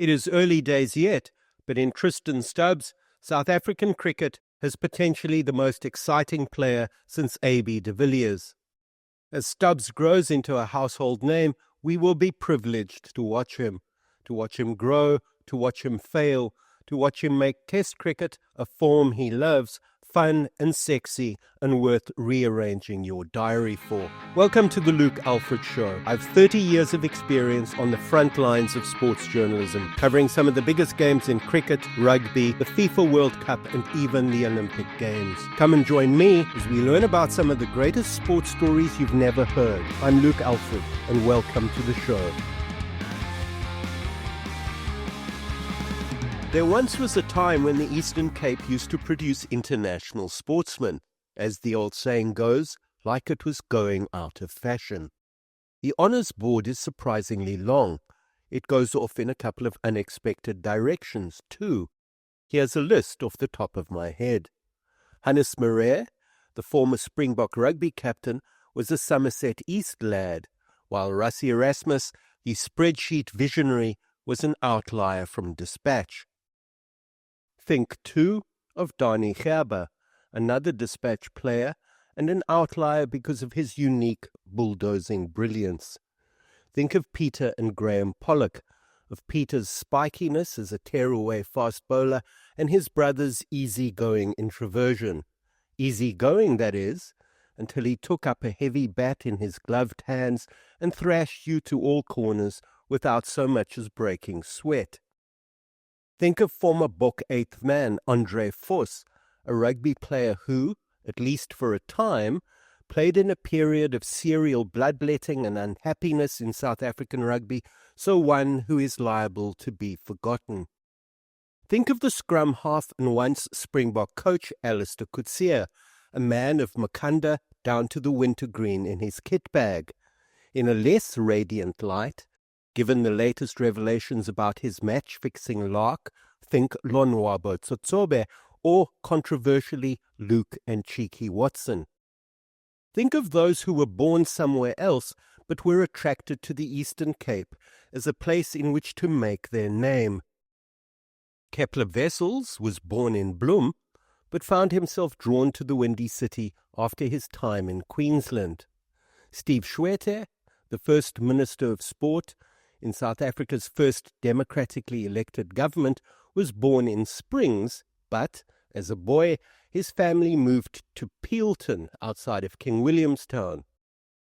It is early days yet, but in Tristan Stubbs, South African cricket has potentially the most exciting player since A.B. de Villiers. As Stubbs grows into a household name, we will be privileged to watch him grow, to watch him fail, to watch him make Test cricket a form he loves, fun and sexy and worth rearranging your diary for. Welcome to the Luke Alfred Show. I've 30 years of experience on the front lines of sports journalism, covering some of the biggest games in cricket, rugby, the FIFA World Cup and even the Olympic Games. Come and join me as we learn about some of the greatest sports stories you've never heard. I'm Luke Alfred and welcome to the show. There once was a time when the Eastern Cape used to produce international sportsmen, as the old saying goes, like it was going out of fashion. The honours board is surprisingly long. It goes off in a couple of unexpected directions too. Here's a list off the top of my head. Hannes Marais, the former Springbok rugby captain, was a Somerset East lad, while Rassie Erasmus, the spreadsheet visionary, was an outlier from Dispatch. Think, too, of Dani Gerber, another Dispatch player and an outlier because of his unique bulldozing brilliance. Think of Peter and Graham Pollock, of Peter's spikiness as a tear-away fast bowler and his brother's easy-going introversion. Easy-going, that is, until he took up a heavy bat in his gloved hands and thrashed you to all corners without so much as breaking sweat. Think of former Bok eighth man Andre Vos, a rugby player who, at least for a time, played in a period of serial bloodletting and unhappiness in South African rugby, so one who is liable to be forgotten. Think of the scrum half and once Springbok coach Alistair Coetzee, a man of Makanda down to the wintergreen in his kit bag. In a less radiant light, given the latest revelations about his match-fixing lark, think Lonwabo Tsotsobe, or, controversially, Luke and Cheeky Watson. Think of those who were born somewhere else but were attracted to the Eastern Cape as a place in which to make their name. Kepler Wessels was born in Bloem, but found himself drawn to the Windy City after his time in Queensland. Steve Tshwete, the first Minister of Sport in South Africa's first democratically elected government, was born in Springs, but, as a boy, his family moved to Peelton outside of King Williamstown.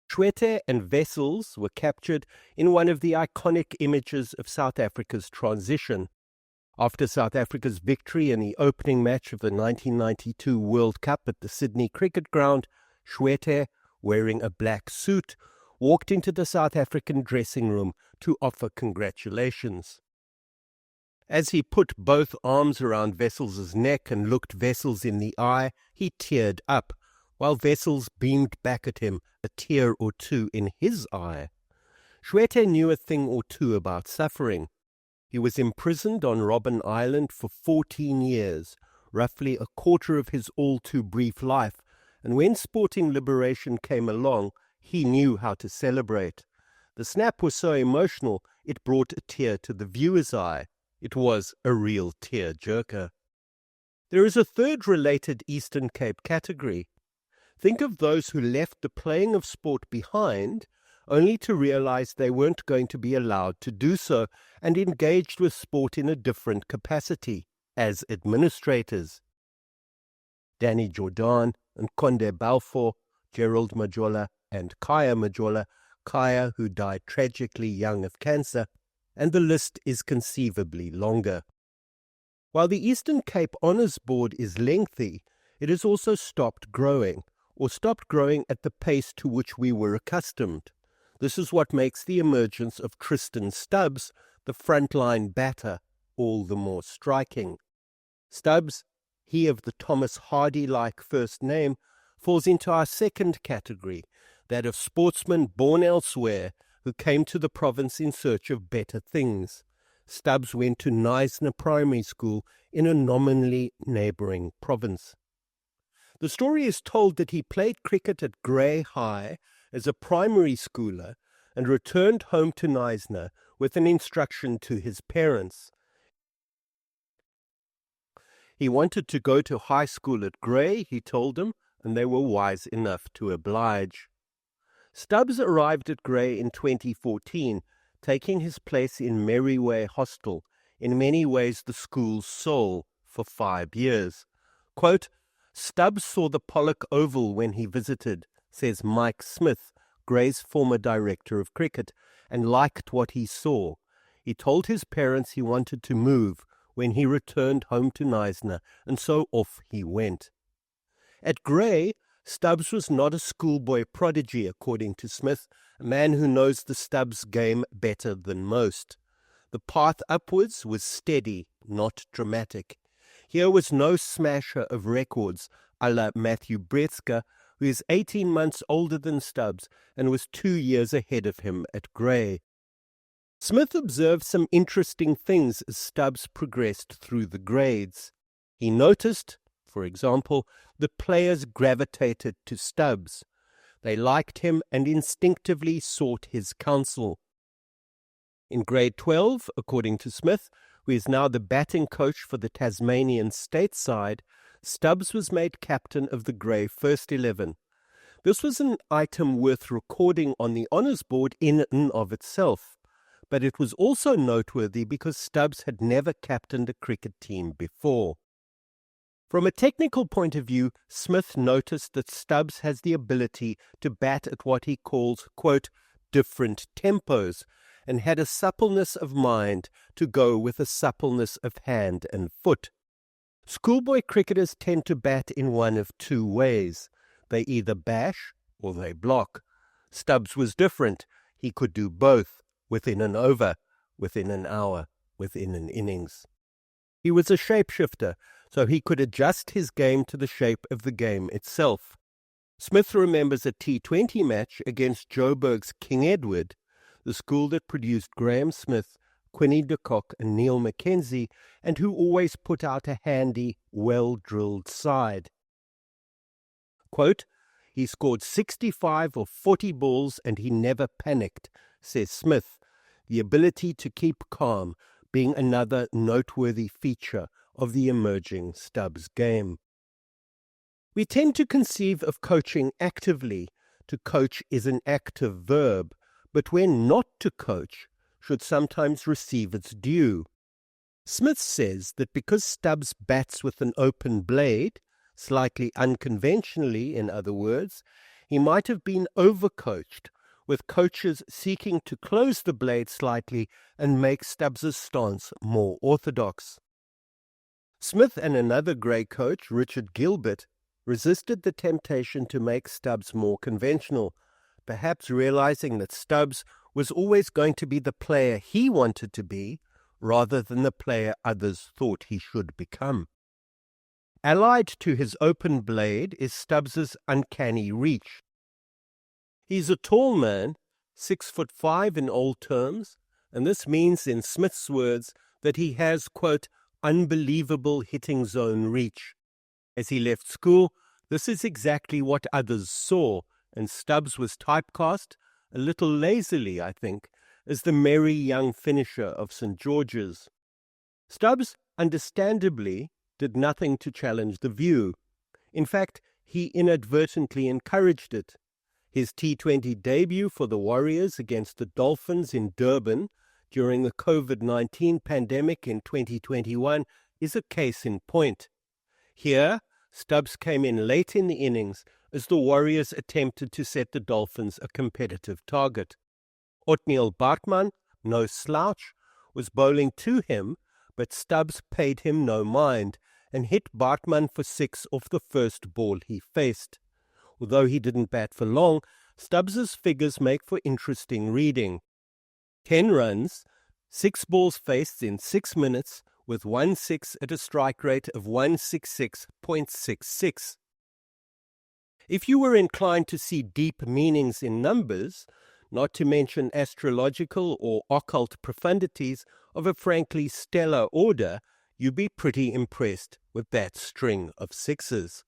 Tshwete and Wessels were captured in one of the iconic images of South Africa's transition. After South Africa's victory in the opening match of the 1992 World Cup at the Sydney Cricket Ground, Tshwete, wearing a black suit, walked into the South African dressing room to offer congratulations. As he put both arms around Wessels' neck and looked Wessels in the eye, he teared up, while Wessels beamed back at him, a tear or two in his eye. Tshwete knew a thing or two about suffering. He was imprisoned on Robben Island for 14 years, roughly a quarter of his all-too-brief life, and when sporting liberation came along, he knew how to celebrate. The snap was so emotional, it brought a tear to the viewer's eye. It was a real tear-jerker. There is a third related Eastern Cape category. Think of those who left the playing of sport behind, only to realize they weren't going to be allowed to do so, and engaged with sport in a different capacity, as administrators. Danny Jordan and Conde Balfour, Gerald Majola, and Kaya Majola, Kaya who died tragically young of cancer, and the list is conceivably longer. While the Eastern Cape Honours Board is lengthy, it has also stopped growing, or stopped growing at the pace to which we were accustomed. This is what makes the emergence of Tristan Stubbs, the frontline batter, all the more striking. Stubbs, he of the Thomas Hardy-like first name, falls into our second category, that of sportsmen born elsewhere who came to the province in search of better things. Stubbs went to Knysna Primary School in a nominally neighbouring province. The story is told that he played cricket at Grey High as a primary schooler and returned home to Knysna, with an instruction to his parents. He wanted to go to high school at Grey, he told them, and they were wise enough to oblige. Stubbs arrived at Grey in 2014, taking his place in Merriway Hostel, in many ways the school's soul, for 5 years. Quote, Stubbs saw the Pollock Oval when he visited, says Mike Smith, Grey's former director of cricket, and liked what he saw. He told his parents he wanted to move when he returned home to Knysna, and so off he went. At Grey, Stubbs was not a schoolboy prodigy, according to Smith, a man who knows the Stubbs game better than most. The path upwards was steady, not dramatic. Here was no smasher of records, a la Matthew Bretzka, who is 18 months older than Stubbs and was 2 years ahead of him at Grey. Smith observed some interesting things as Stubbs progressed through the grades. He noticed, for example, that players gravitated to Stubbs. They liked him and instinctively sought his counsel. In grade 12, according to Smith, who is now the batting coach for the Tasmanian state side, Stubbs was made captain of the Grey First 11. This was an item worth recording on the honours board in and of itself, but it was also noteworthy because Stubbs had never captained a cricket team before. From a technical point of view, Smith noticed that Stubbs has the ability to bat at what he calls, quote, different tempos, and had a suppleness of mind to go with a suppleness of hand and foot. Schoolboy cricketers tend to bat in one of two ways. They either bash or they block. Stubbs was different. He could do both, within an over, within an hour, within an innings. He was a shapeshifter, so he could adjust his game to the shape of the game itself. Smith remembers a T20 match against Joburg's King Edward, the school that produced Graham Smith, Quinny de Kock and Neil Mackenzie, and who always put out a handy, well-drilled side. Quote, he scored 65 or 40 balls and he never panicked, says Smith, the ability to keep calm being another noteworthy feature of the emerging Stubbs game. We tend to conceive of coaching actively. To coach is an active verb, but when not to coach should sometimes receive its due. Smith says that because Stubbs bats with an open blade, slightly unconventionally in other words, he might have been overcoached, with coaches seeking to close the blade slightly and make Stubbs's stance more orthodox. Smith and another Grey coach, Richard Gilbert, resisted the temptation to make Stubbs more conventional, perhaps realizing that Stubbs was always going to be the player he wanted to be, rather than the player others thought he should become. Allied to his open blade is Stubbs's uncanny reach. He's a tall man, 6'5" in old terms, and this means, in Smith's words, that he has, quote, unbelievable hitting zone reach. As he left school, this is exactly what others saw, and Stubbs was typecast, a little lazily, I think, as the merry young finisher of St. George's. Stubbs, understandably, did nothing to challenge the view. In fact, he inadvertently encouraged it. His T20 debut for the Warriors against the Dolphins in Durban during the COVID-19 pandemic in 2021 is a case in point. Here, Stubbs came in late in the innings as the Warriors attempted to set the Dolphins a competitive target. Othniel Bartman, no slouch, was bowling to him, but Stubbs paid him no mind and hit Bartman for 6 off the first ball he faced. Although he didn't bat for long, Stubbs's figures make for interesting reading. 10 runs, 6 balls faced in 6 minutes, with 1 6 at a strike rate of 166.66. If you were inclined to see deep meanings in numbers, not to mention astrological or occult profundities of a frankly stellar order, you'd be pretty impressed with that string of 6s.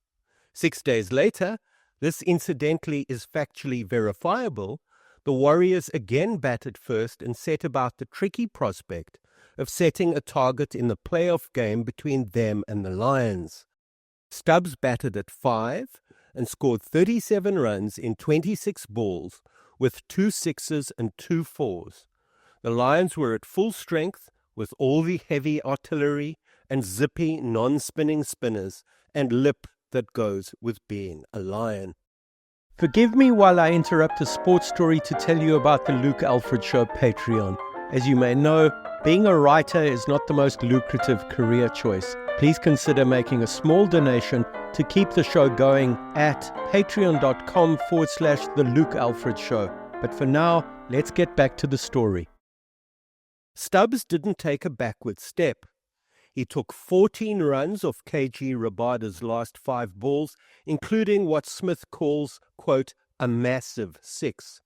6 days later, this incidentally is factually verifiable, The Warriors again batted first and set about the tricky prospect of setting a target in the playoff game between them and the Lions. Stubbs batted at 5 and scored 37 runs in 26 balls with 2 sixes and 2 fours. The Lions were at full strength with all the heavy artillery and zippy non-spinning spinners and lip that goes with being a Lion. Forgive me while I interrupt a sports story to tell you about the Luke Alfred Show Patreon. As you may know, being a writer is not the most lucrative career choice. Please consider making a small donation to keep the show going at patreon.com/The Luke Alfred Show. But for now, let's get back to the story. Stubbs didn't take a backward step. He took 14 runs off KG Rabada's last 5 balls, including what Smith calls, quote, a massive 6.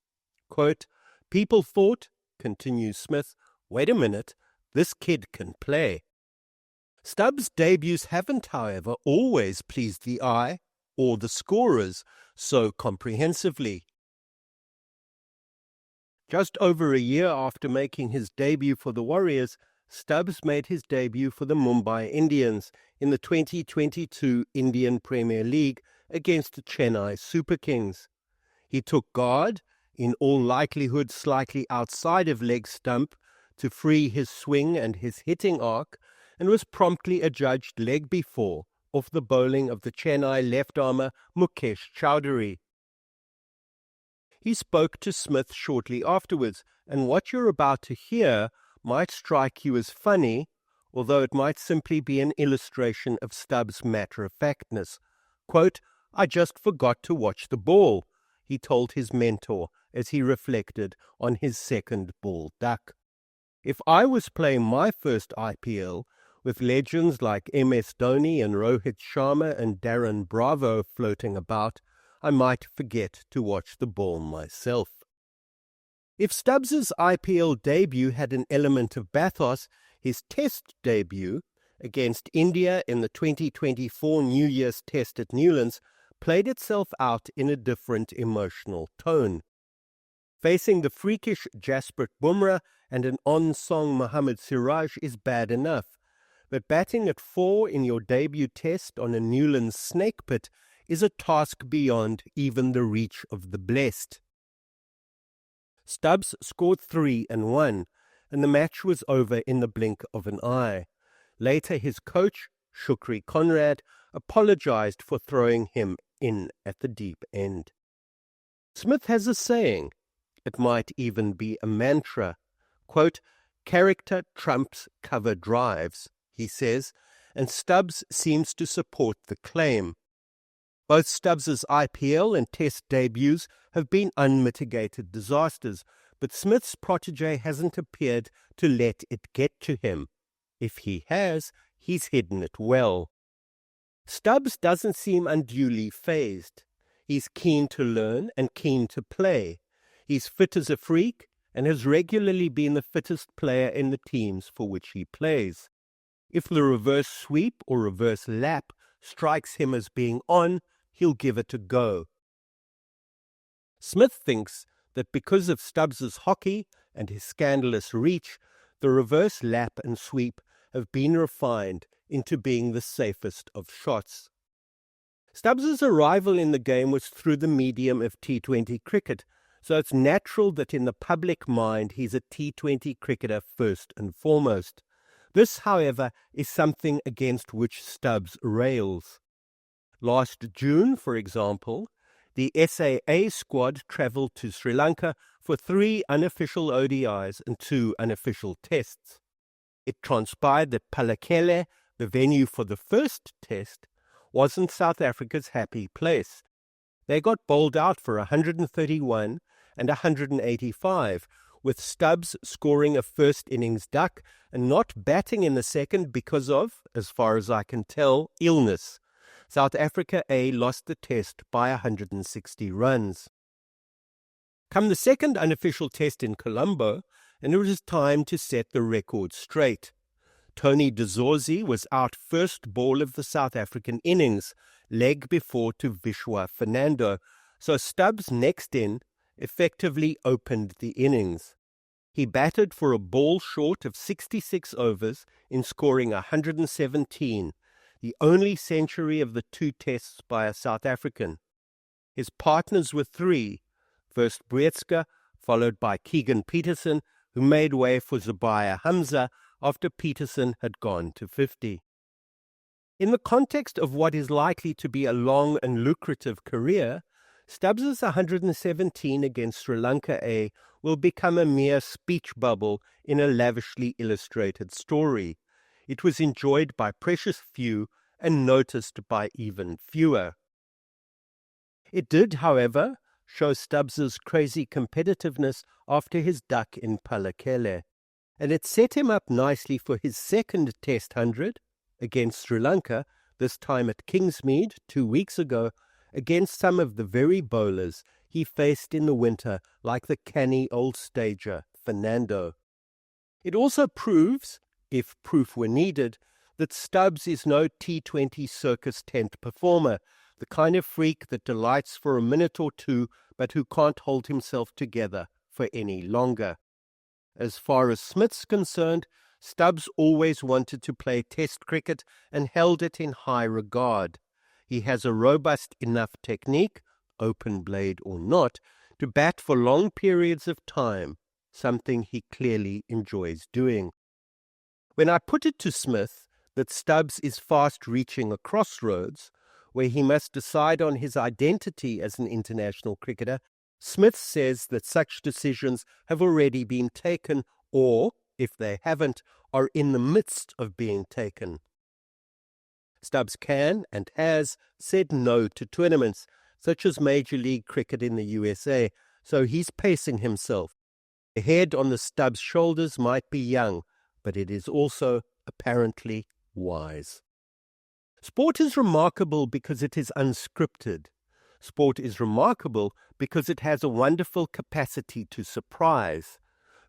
Quote, people thought, continues Smith, wait a minute, this kid can play. Stubbs' debuts haven't, however, always pleased the eye or the scorers so comprehensively. Just over a year after making his debut for the Warriors, Stubbs made his debut for the Mumbai Indians in the 2022 Indian Premier League against the Chennai Super Kings. He took guard, in all likelihood slightly outside of leg stump, to free his swing and his hitting arc, and was promptly adjudged leg before off the bowling of the Chennai left-armer Mukesh Chowdhury. He spoke to Smith shortly afterwards, and what you're about to hear might strike you as funny, although it might simply be an illustration of Stubbs' matter-of-factness. Quote, I just forgot to watch the ball, he told his mentor as he reflected on his second ball duck. If I was playing my first IPL with legends like MS Dhoni and Rohit Sharma and Darren Bravo floating about, I might forget to watch the ball myself. If Stubbs's IPL debut had an element of bathos, his Test debut against India in the 2024 New Year's Test at Newlands played itself out in a different emotional tone. Facing the freakish Jasprit Bumrah and an on-song Mohammad Siraj is bad enough, but batting at 4 in your debut Test on a Newlands snake pit is a task beyond even the reach of the blessed. Stubbs scored 3 and won, and the match was over in the blink of an eye. Later, his coach, Shukri Conrad, apologized for throwing him in at the deep end. Smith has a saying, it might even be a mantra, quote, character trumps cover drives, he says, and Stubbs seems to support the claim. Both Stubbs's IPL and Test debuts have been unmitigated disasters, but Smith's protege hasn't appeared to let it get to him. If he has, he's hidden it well. Stubbs doesn't seem unduly fazed. He's keen to learn and keen to play. He's fit as a freak and has regularly been the fittest player in the teams for which he plays. If the reverse sweep or reverse lap strikes him as being on, he'll give it a go. Smith thinks that because of Stubbs's hockey and his scandalous reach, the reverse lap and sweep have been refined into being the safest of shots. Stubbs's arrival in the game was through the medium of T20 cricket, so it's natural that in the public mind he's a T20 cricketer first and foremost. This, however, is something against which Stubbs rails. Last June, for example, the SAA squad travelled to Sri Lanka for 3 unofficial ODIs and 2 unofficial tests. It transpired that Palakele, the venue for the first test, wasn't South Africa's happy place. They got bowled out for 131 and 185, with Stubbs scoring a first innings duck and not batting in the second because of, as far as I can tell, illness. South Africa A lost the test by 160 runs. Come the second unofficial test in Colombo, and it was time to set the record straight. Tony de Zorzi was out first ball of the South African innings, leg before to Vishwa Fernando, so Stubbs next in effectively opened the innings. He batted for a ball short of 66 overs in scoring 117, the only century of the 2 tests by a South African. His partners were 3, first Breetzke, followed by Keegan Petersen, who made way for Zubair Hamza after Petersen had gone to 50. In the context of what is likely to be a long and lucrative career, Stubbs' 117 against Sri Lanka A will become a mere speech bubble in a lavishly illustrated story. It was enjoyed by precious few and noticed by even fewer. It did, however, show Stubbs' crazy competitiveness after his duck in Palakele, and it set him up nicely for his second Test 100 against Sri Lanka, this time at Kingsmead 2 weeks ago, against some of the very bowlers he faced in the winter, like the canny old stager Fernando. It also proves, if proof were needed, that Stubbs is no T20 circus tent performer, the kind of freak that delights for a minute or two, but who can't hold himself together for any longer. As far as Smith's concerned, Stubbs always wanted to play Test cricket and held it in high regard. He has a robust enough technique, open blade or not, to bat for long periods of time, something he clearly enjoys doing. When I put it to Smith that Stubbs is fast reaching a crossroads, where he must decide on his identity as an international cricketer, Smith says that such decisions have already been taken or, if they haven't, are in the midst of being taken. Stubbs can and has said no to tournaments, such as Major League Cricket in the USA, so he's pacing himself. The head on the Stubbs shoulders might be young, but it is also apparently wise. Sport is remarkable because it is unscripted. Sport is remarkable because it has a wonderful capacity to surprise.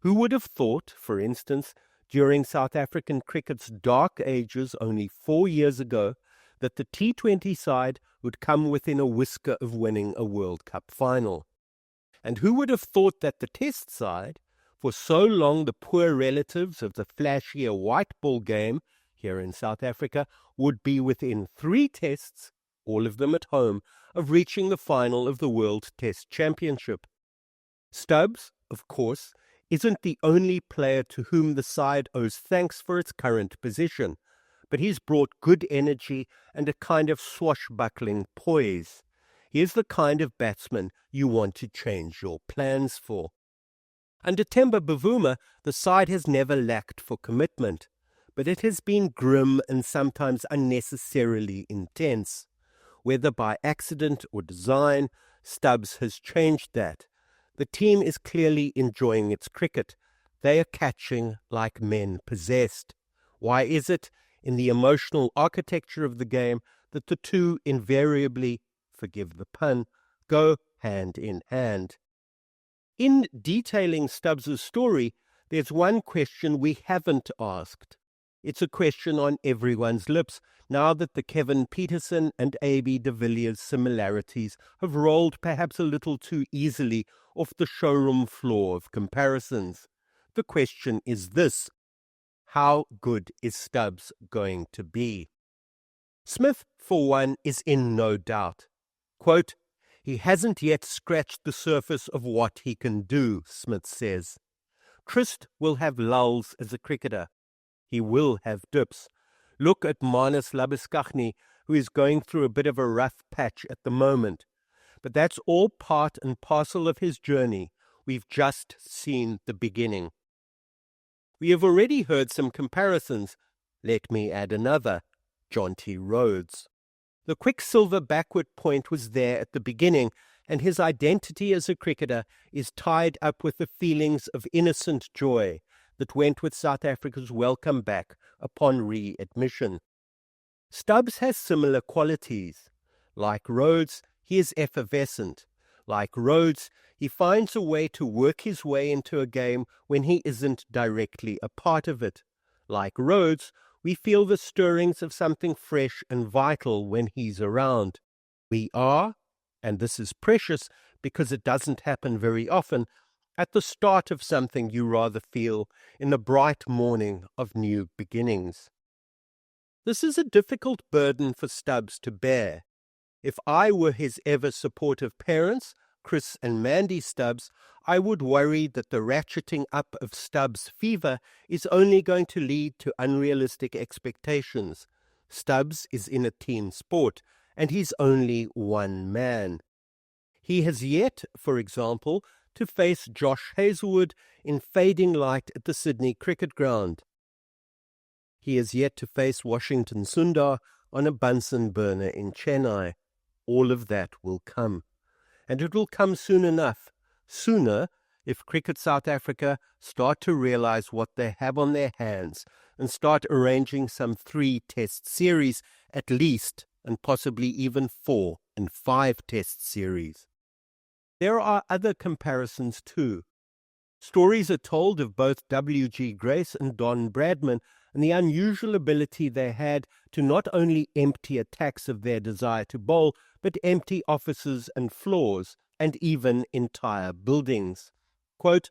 Who would have thought, for instance, during South African cricket's dark ages only 4 years ago, that the T20 side would come within a whisker of winning a World Cup final? And who would have thought that the Test side, for so long the poor relatives of the flashier white ball game here in South Africa, would be within 3 tests, all of them at home, of reaching the final of the World Test Championship? Stubbs, of course, isn't the only player to whom the side owes thanks for its current position, but he's brought good energy and a kind of swashbuckling poise. He is the kind of batsman you want to change your plans for. Under Temba Bavuma, the side has never lacked for commitment, but it has been grim and sometimes unnecessarily intense. Whether by accident or design, Stubbs has changed that. The team is clearly enjoying its cricket. They are catching like men possessed. Why is it, in the emotional architecture of the game, that the two invariably, forgive the pun, go hand in hand? In detailing Stubbs' story, there's one question we haven't asked. It's a question on everyone's lips, now that the Kevin Petersen and A.B. de Villiers similarities have rolled perhaps a little too easily off the showroom floor of comparisons. The question is this: how good is Stubbs going to be? Smith, for one, is in no doubt. Quote, "He hasn't yet scratched the surface of what he can do," Smith says. Trist will have lulls as a cricketer. He will have dips. Look at Marnus Labuschagne, who is going through a bit of a rough patch at the moment. But that's all part and parcel of his journey. We've just seen the beginning. We have already heard some comparisons. Let me add another: Jonty Rhodes. The quicksilver backward point was there at the beginning, and his identity as a cricketer is tied up with the feelings of innocent joy that went with South Africa's welcome back upon readmission. Stubbs has similar qualities. Like Rhodes, he is effervescent. Like Rhodes, he finds a way to work his way into a game when he isn't directly a part of it. Like Rhodes, we feel the stirrings of something fresh and vital when he's around. We are, and this is precious, because it doesn't happen very often, at the start of something you rather feel in the bright morning of new beginnings. This is a difficult burden for Stubbs to bear. If I were his ever supportive parents, Chris and Mandy Stubbs, I would worry that the ratcheting up of Stubbs' fever is only going to lead to unrealistic expectations. Stubbs is in a team sport, and he's only one man. He has yet, for example, to face Josh Hazlewood in fading light at the Sydney Cricket Ground. He has yet to face Washington Sundar on a Bunsen burner in Chennai. All of that will come. And it will come soon enough. Sooner, if Cricket South Africa start to realize what they have on their hands and start arranging some 3 test series at least, and possibly even 4 and 5 test series. There are other comparisons too. Stories are told of both W.G. Grace and Don Bradman and the unusual ability they had to not only empty attacks of their desire to bowl, but empty offices and floors, and even entire buildings. Quote,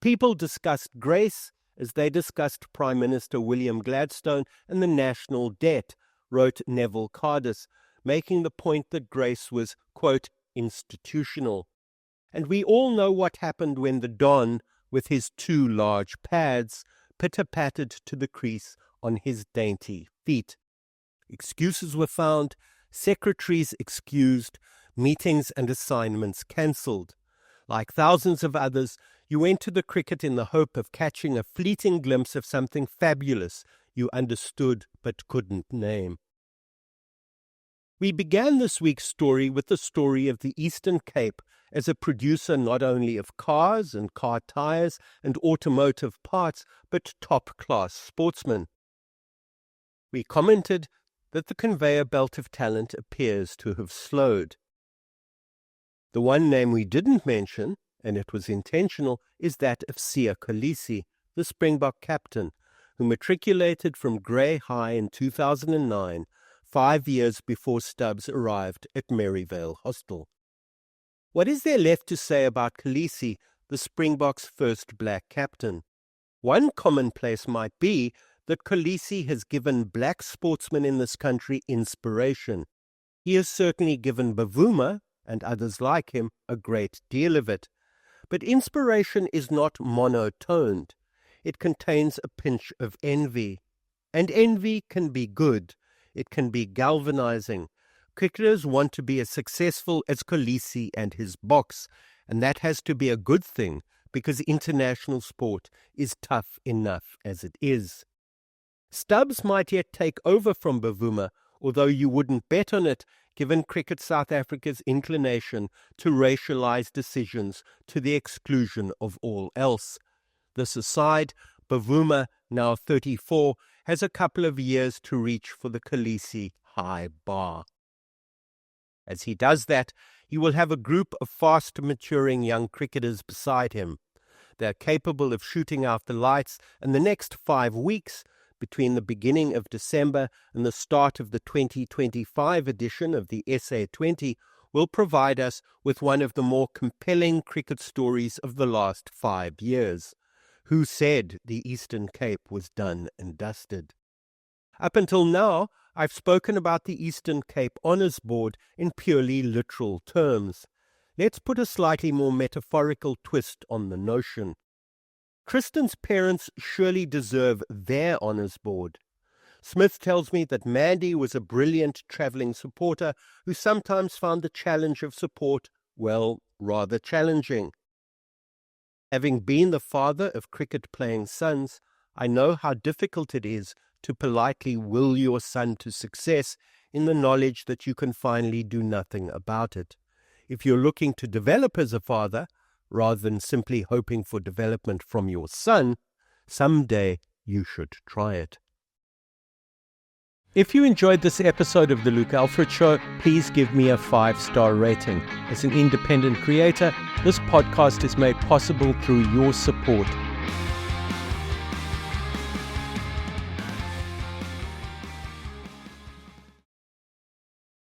"People discussed Grace as they discussed Prime Minister William Gladstone and the national debt," wrote Neville Cardis, making the point that Grace was, quote, "institutional." And we all know what happened when the Don, with his 2 large pads, pitter-pattered to the crease on his dainty feet. Excuses were found, secretaries excused, meetings and assignments cancelled. Like thousands of others, you went to the cricket in the hope of catching a fleeting glimpse of something fabulous you understood but couldn't name. We began this week's story with the story of the Eastern Cape as a producer not only of cars and car tires and automotive parts, but top-class sportsmen. We commented that the conveyor belt of talent appears to have slowed. The one name we didn't mention, and it was intentional, is that of Siya Kolisi, the Springbok captain, who matriculated from Grey High in 2009, 5 years before Stubbs arrived at Maryvale Hostel. What is there left to say about Kolisi, the Springboks' first black captain? One commonplace might be that Kolisi has given black sportsmen in this country inspiration. He has certainly given Bavuma, and others like him, a great deal of it. But inspiration is not monotoned. It contains a pinch of envy. And envy can be good. It can be galvanizing. Cricketers want to be as successful as Kolisi and his box, and that has to be a good thing because international sport is tough enough as it is. Stubbs might yet take over from Bavuma, although you wouldn't bet on it, given Cricket South Africa's inclination to racialize decisions to the exclusion of all else. This aside, Bavuma, now 34, has a couple of years to reach for the Kolisi high bar. As he does that, he will have a group of fast-maturing young cricketers beside him. They are capable of shooting out the lights, and the next 5 weeks, between the beginning of December and the start of the 2025 edition of the SA20, will provide us with one of the more compelling cricket stories of the last 5 years. Who said the Eastern Cape was done and dusted? Up until now, I've spoken about the Eastern Cape Honours Board in purely literal terms. Let's put a slightly more metaphorical twist on the notion. Tristan's parents surely deserve their Honours Board. Smith tells me that Mandy was a brilliant travelling supporter who sometimes found the challenge of support, well, rather challenging. Having been the father of cricket-playing sons, I know how difficult it is to politely will your son to success in the knowledge that you can finally do nothing about it. If you're looking to develop as a father, rather than simply hoping for development from your son, someday you should try it. If you enjoyed this episode of The Luke Alfred Show, please give me a 5-star rating. As an independent creator, this podcast is made possible through your support.